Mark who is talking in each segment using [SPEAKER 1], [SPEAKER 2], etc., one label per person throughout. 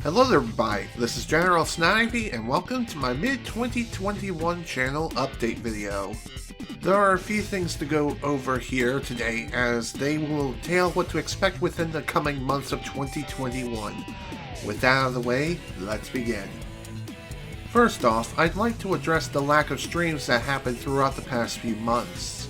[SPEAKER 1] Hello there everybody, this is General Snivy and welcome to my mid-2021 channel update video. There are a few things to go over here today as they will tell what to expect within the coming months of 2021. With that out of the way, let's begin. First off, I'd like to address the lack of streams that happened throughout the past few months.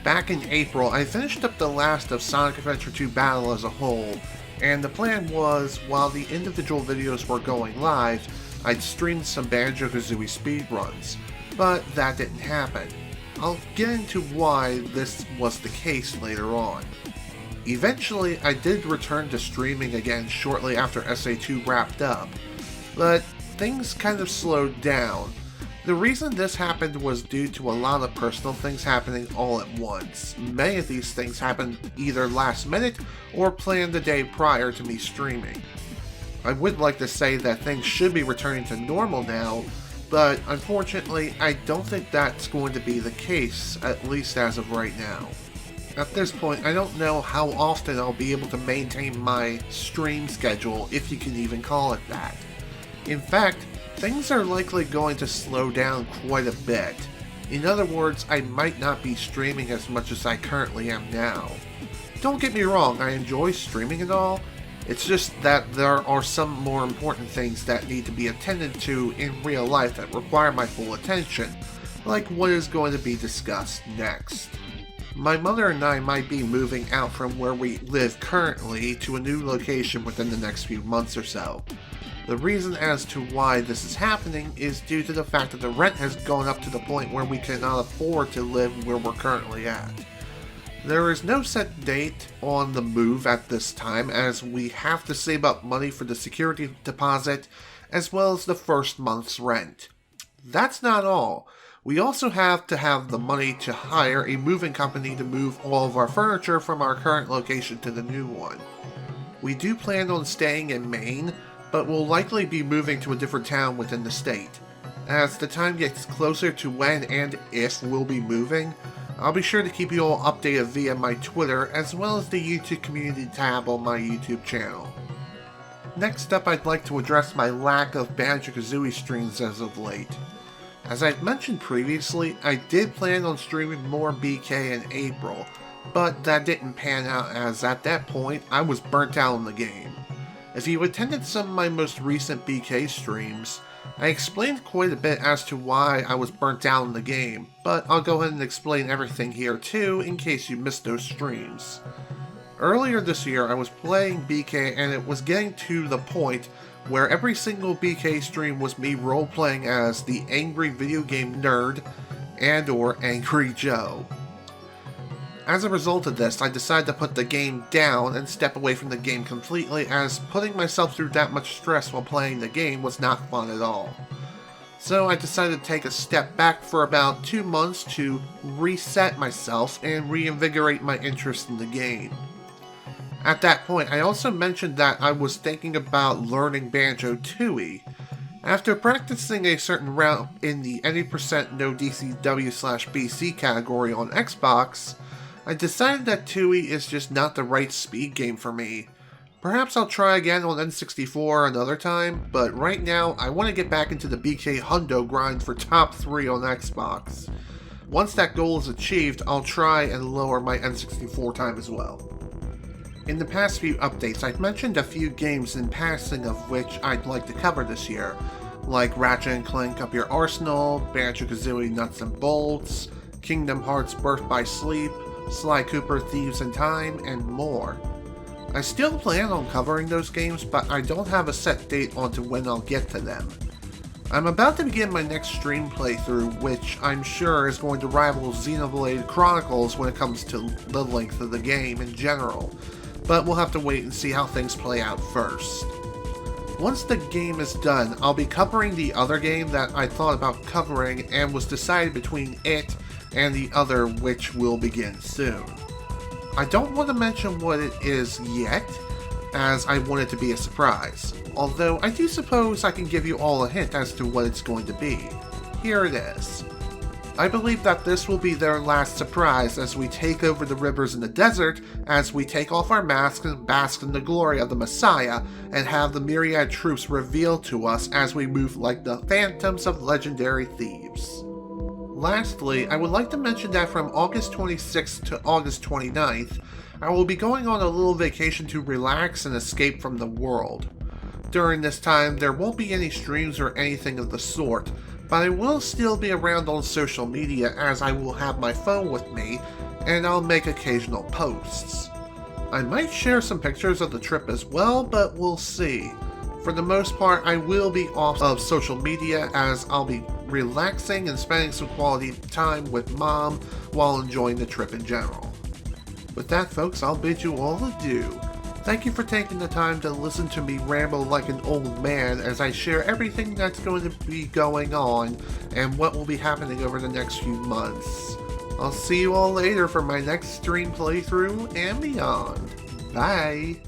[SPEAKER 1] Back in April, I finished up the last of Sonic Adventure 2 Battle as a whole, and the plan was, while the individual videos were going live, I'd stream some Banjo-Kazooie speedruns, but that didn't happen. I'll get into why this was the case later on. Eventually, I did return to streaming again shortly after SA2 wrapped up, but things kind of slowed down. The reason this happened was due to a lot of personal things happening all at once. Many of these things happened either last minute or planned the day prior to me streaming. I would like to say that things should be returning to normal now, but unfortunately I don't think that's going to be the case, at least as of right now. At this point, I don't know how often I'll be able to maintain my stream schedule, if you can even call it that. In fact, things are likely going to slow down quite a bit. In other words, I might not be streaming as much as I currently am now. Don't get me wrong, I enjoy streaming and all, it's just that there are some more important things that need to be attended to in real life that require my full attention, like what is going to be discussed next. My mother and I might be moving out from where we live currently to a new location within the next few months or so. The reason as to why this is happening is due to the fact that the rent has gone up to the point where we cannot afford to live where we're currently at. There is no set date on the move at this time, as we have to save up money for the security deposit as well as the first month's rent. That's not all. We also have to have the money to hire a moving company to move all of our furniture from our current location to the new one. We do plan on staying in Maine, but will likely be moving to a different town within the state. As the time gets closer to when and if we'll be moving, I'll be sure to keep you all updated via my Twitter as well as the YouTube community tab on my YouTube channel. Next up, I'd like to address my lack of Banjo-Kazooie streams as of late. As I've mentioned previously, I did plan on streaming more BK in April, but that didn't pan out as at that point I was burnt out on the game. If you attended some of my most recent BK streams, I explained quite a bit as to why I was burnt out in the game, but I'll go ahead and explain everything here too in case you missed those streams. Earlier this year I was playing BK and it was getting to the point where every single BK stream was me role-playing as the angry video game nerd and or Angry Joe. As a result of this, I decided to put the game down and step away from the game completely, as putting myself through that much stress while playing the game was not fun at all. So I decided to take a step back for about 2 months to reset myself and reinvigorate my interest in the game. At that point, I also mentioned that I was thinking about learning Banjo-Tooie. After practicing a certain route in the any % no DCW/BC category on Xbox, I decided that Tooie is just not the right speed game for me. Perhaps I'll try again on N64 another time, but right now I want to get back into the BK Hundo grind for top 3 on Xbox. Once that goal is achieved, I'll try and lower my N64 time as well. In the past few updates, I've mentioned a few games in passing of which I'd like to cover this year, like Ratchet & Clank Up Your Arsenal, Banjo-Kazooie Nuts and Bolts, Kingdom Hearts Birth by Sleep, Sly Cooper Thieves in Time, and more. I still plan on covering those games, but I don't have a set date onto when I'll get to them. I'm about to begin my next stream playthrough, which I'm sure is going to rival Xenoblade Chronicles when it comes to the length of the game in general, but we'll have to wait and see how things play out first. Once the game is done, I'll be covering the other game that I thought about covering and was decided between it and the other, which will begin soon. I don't want to mention what it is yet, as I want it to be a surprise, although I do suppose I can give you all a hint as to what it's going to be. Here it is. I believe that this will be their last surprise as we take over the rivers in the desert, as we take off our masks and bask in the glory of the Messiah, and have the myriad troops revealed to us as we move like the phantoms of legendary thieves. Lastly, I would like to mention that from August 26th to August 29th, I will be going on a little vacation to relax and escape from the world. During this time, there won't be any streams or anything of the sort, but I will still be around on social media as I will have my phone with me, and I'll make occasional posts. I might share some pictures of the trip as well, but we'll see. For the most part, I will be off of social media as I'll be relaxing and spending some quality time with Mom while enjoying the trip in general. With that, folks, I'll bid you all adieu. Thank you for taking the time to listen to me ramble like an old man as I share everything that's going to be going on and what will be happening over the next few months. I'll see you all later for my next stream playthrough and beyond. Bye!